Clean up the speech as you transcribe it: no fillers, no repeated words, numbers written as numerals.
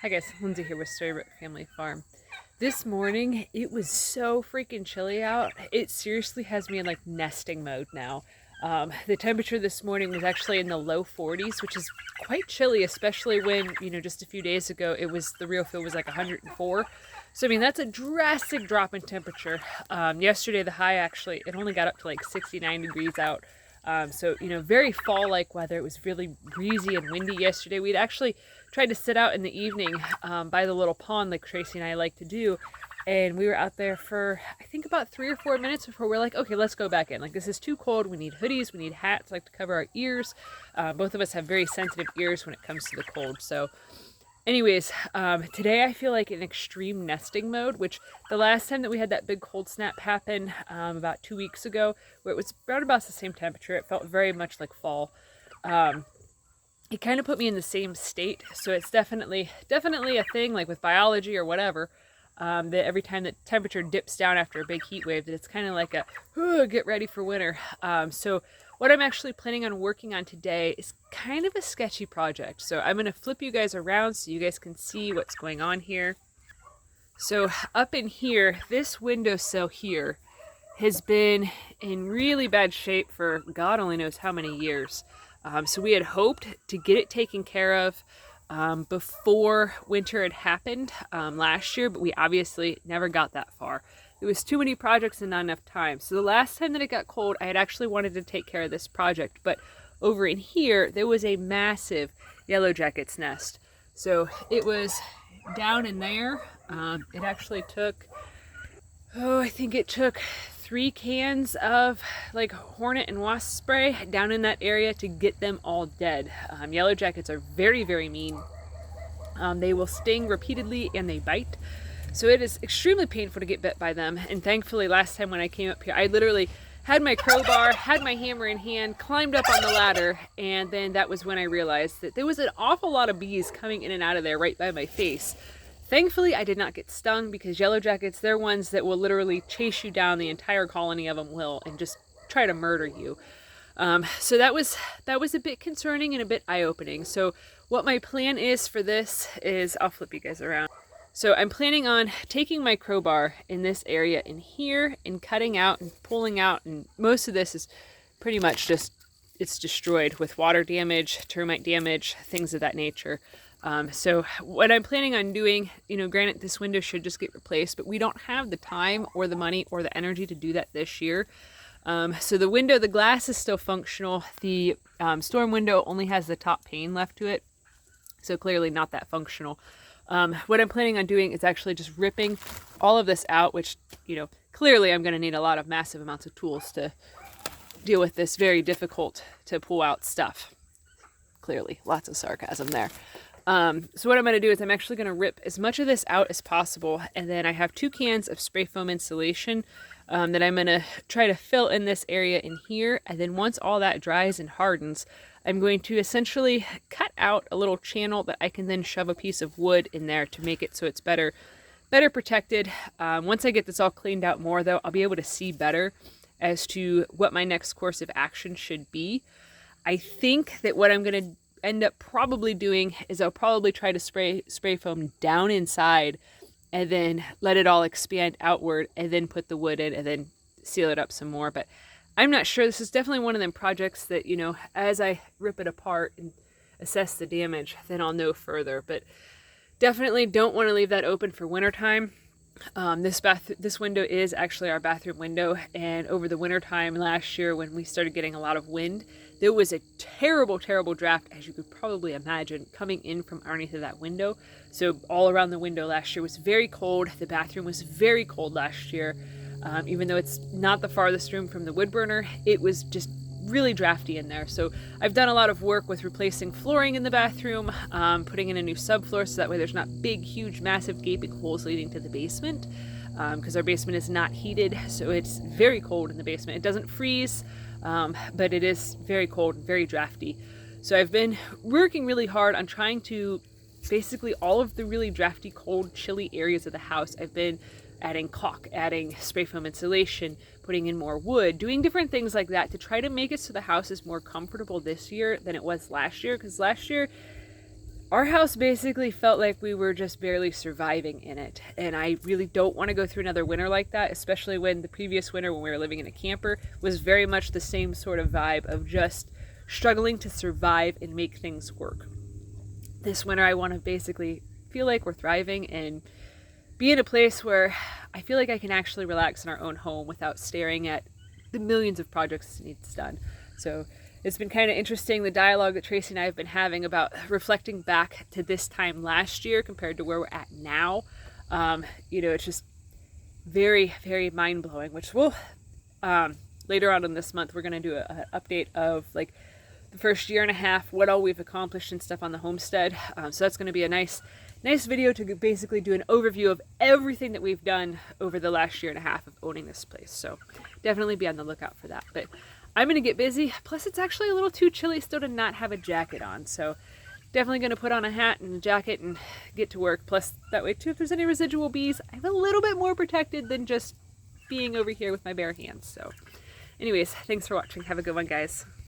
Hi guys, Lindsay here with Storybook Family Farm. This morning, it was so freaking chilly out. It seriously has me in like nesting mode now. The temperature this morning was actually in the low 40s, which is quite chilly, especially when, just a few days ago, the real feel was like 104. So, I mean, that's a drastic drop in temperature. Yesterday, the high actually, it only got up to like 69 degrees out. So, very fall-like weather. It was really breezy and windy yesterday. We'd actually tried to sit out in the evening by the little pond like Tracy and I like to do. And we were out there for, I think, about 3 or 4 minutes before we're like, okay, let's go back in. Like, this is too cold. We need hoodies. We need hats, like, to cover our ears. Both of us have very sensitive ears when it comes to the cold. So anyways, today I feel like in extreme nesting mode, which the last time that we had that big cold snap happen about 2 weeks ago, where it was around about the same temperature, it felt very much like fall. It kind of put me in the same state, so it's definitely a thing, like with biology or whatever, that every time the temperature dips down after a big heat wave, that it's kind of like a get ready for winter. So what I'm actually planning on working on today is kind of a sketchy project. So I'm going to flip you guys around so you guys can see what's going on here. So up in here, this windowsill here has been in really bad shape for God only knows how many years. So we had hoped to get it taken care of before winter had happened last year, but we obviously never got that far. There was too many projects and not enough time. So the last time that it got cold, I had actually wanted to take care of this project, but over in here, there was a massive yellow jacket's nest. So it was down in there. It actually took, I think it took 3 cans of like hornet and wasp spray down in that area to get them all dead. Yellow jackets are very, very mean. They will sting repeatedly and they bite. So it is extremely painful to get bit by them. And thankfully last time when I came up here, I literally had my crowbar, had my hammer in hand, climbed up on the ladder, and then that was when I realized that there was an awful lot of bees coming in and out of there right by my face. Thankfully, I did not get stung because yellow jackets, they're ones that will literally chase you down. The entire colony of them will and just try to murder you. So that was a bit concerning and a bit eye-opening. So what my plan is for this is, I'll flip you guys around. So I'm planning on taking my crowbar in this area in here and cutting out and pulling out, and most of this is pretty much just, it's destroyed with water damage, termite damage, things of that nature. So what I'm planning on doing, granted this window should just get replaced, but we don't have the time or the money or the energy to do that this year. So the glass is still functional. The storm window only has the top pane left to it, so clearly not that functional. What I'm planning on doing is actually just ripping all of this out, which, clearly I'm going to need a lot of massive amounts of tools to deal with this very difficult to pull out stuff. Clearly, lots of sarcasm there. So what I'm going to do is I'm actually going to rip as much of this out as possible, and then I have 2 cans of spray foam insulation that I'm going to try to fill in this area in here, and then once all that dries and hardens, I'm going to essentially cut out a little channel that I can then shove a piece of wood in there to make it so it's better protected. Once I get this all cleaned out more, though, I'll be able to see better as to what my next course of action should be. I think that what I'm going to end up probably doing is I'll probably try to spray foam down inside and then let it all expand outward and then put the wood in and then seal it up some more. But I'm not sure. This is definitely one of them projects that, as I rip it apart and assess the damage, then I'll know further. But definitely don't want to leave that open for wintertime. This window is actually our bathroom window, and over the wintertime last year when we started getting a lot of wind, there was a terrible, terrible draft, as you could probably imagine, coming in from underneath of that window. So all around the window last year was very cold. The bathroom was very cold last year. Even though it's not the farthest room from the wood burner, it was just really drafty in there. So I've done a lot of work with replacing flooring in the bathroom, putting in a new subfloor so that way there's not big, huge, massive gaping holes leading to the basement, because our basement is not heated, so it's very cold in the basement. It doesn't freeze, but it is very cold and very drafty. So I've been working really hard on trying to basically all of the really drafty, cold, chilly areas of the house. I've been adding caulk, adding spray foam insulation, putting in more wood, doing different things like that to try to make it so the house is more comfortable this year than it was last year. Because last year, our house basically felt like we were just barely surviving in it. And I really don't want to go through another winter like that, especially when the previous winter when we were living in a camper was very much the same sort of vibe of just struggling to survive and make things work. This winter I want to basically feel like we're thriving and be in a place where I feel like I can actually relax in our own home without staring at the millions of projects that needs done. So it's been kind of interesting, the dialogue that Tracy and I have been having about reflecting back to this time last year compared to where we're at now. It's just very, very mind-blowing, which we'll, later on in this month, we're going to do an update of like the first year and a half, what all we've accomplished and stuff on the homestead. So that's going to be a nice video to basically do an overview of everything that we've done over the last year and a half of owning this place. So definitely be on the lookout for that. But I'm going to get busy. Plus, it's actually a little too chilly still to not have a jacket on. So definitely going to put on a hat and a jacket and get to work. Plus, that way, too, if there's any residual bees, I'm a little bit more protected than just being over here with my bare hands. So anyways, thanks for watching. Have a good one, guys.